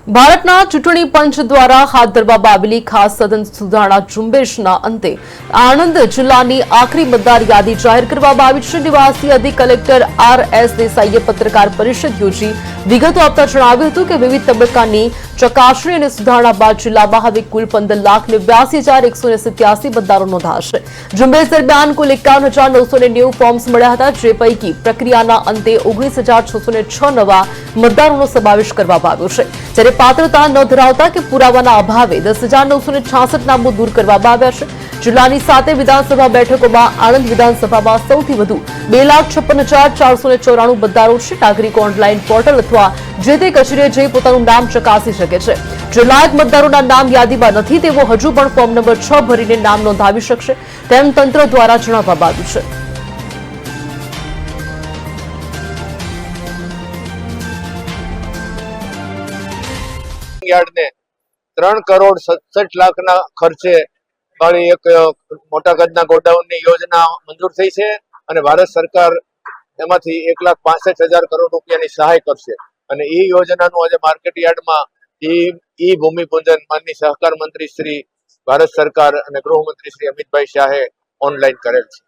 ભારતના ચૂંટણી પંચ દ્વારા હાથ ધરવામાં આવેલી ખાસ સઘન સુધારણા ઝુંબેશના અંતે આણંદ જિલ્લાની આખરી મતદાર યાદી જાહેર કરવામાં આવી છે। નિવાસી અધિક કલેક્ટર આર.એસ. દેસાઈએ પત્રકાર પરિષદ યોજી વિગતો આપતા જણાવ્યું હતું કે વિવિધ તબક્કાની ચકાસણી અને સુધારણા બાદ જિલ્લામાં હવે કુલ 15,82,187 મતદારો નોંધાશે। ઝુંબેશ દરમિયાન કુલ 51,990 ફોર્મ્સ મળ્યા હતા, જે પૈકી પ્રક્રિયાના અંતે 19,606 નવા મતદારોનો સમાવેશ કરવામાં આવ્યો છે, જ્યારે પાત્રતા ન ધરાવતા કે પુરાવાના અભાવે 10,966 નામો દૂર કરવામાં આવ્યા છે। જિલ્લાની 7 વિધાનસભા બેઠકોમાં આણંદ વિધાનસભામાં સૌથી વધુ 2,56,494 મતદારો છે। નાગરિકો ઓનલાઈન પોર્ટલ અથવા જે તે કચેરીએ જઈ પોતાનું નામ ચકાસી શકે છે। જે લાયક મતદારોના નામ યાદીમાં નથી તેઓ હજુ પણ ફોર્મ નંબર 6 ભરીને નામ નોંધાવી શકશે, તેમ તંત્ર દ્વારા જણાવવામાં આવ્યું છે। યાર્ડને 3,67,00,000 ખર્ચે વાળી એક મોટા કદના ગોડાઉનની યોજના મંજૂર થઈ છે અને ભારત સરકાર એમાંથી 1,65,000 કરોડ રૂપિયાની સહાય કરશે અને એ યોજનાનું આજે માર્કેટ યાર્ડમાં ઈ ભૂમિપૂજન માનની સહકાર મંત્રી શ્રી ભારત સરકાર અને ગૃહમંત્રી શ્રી અમિતભાઈ શાહે ઓનલાઈન કરેલ છે।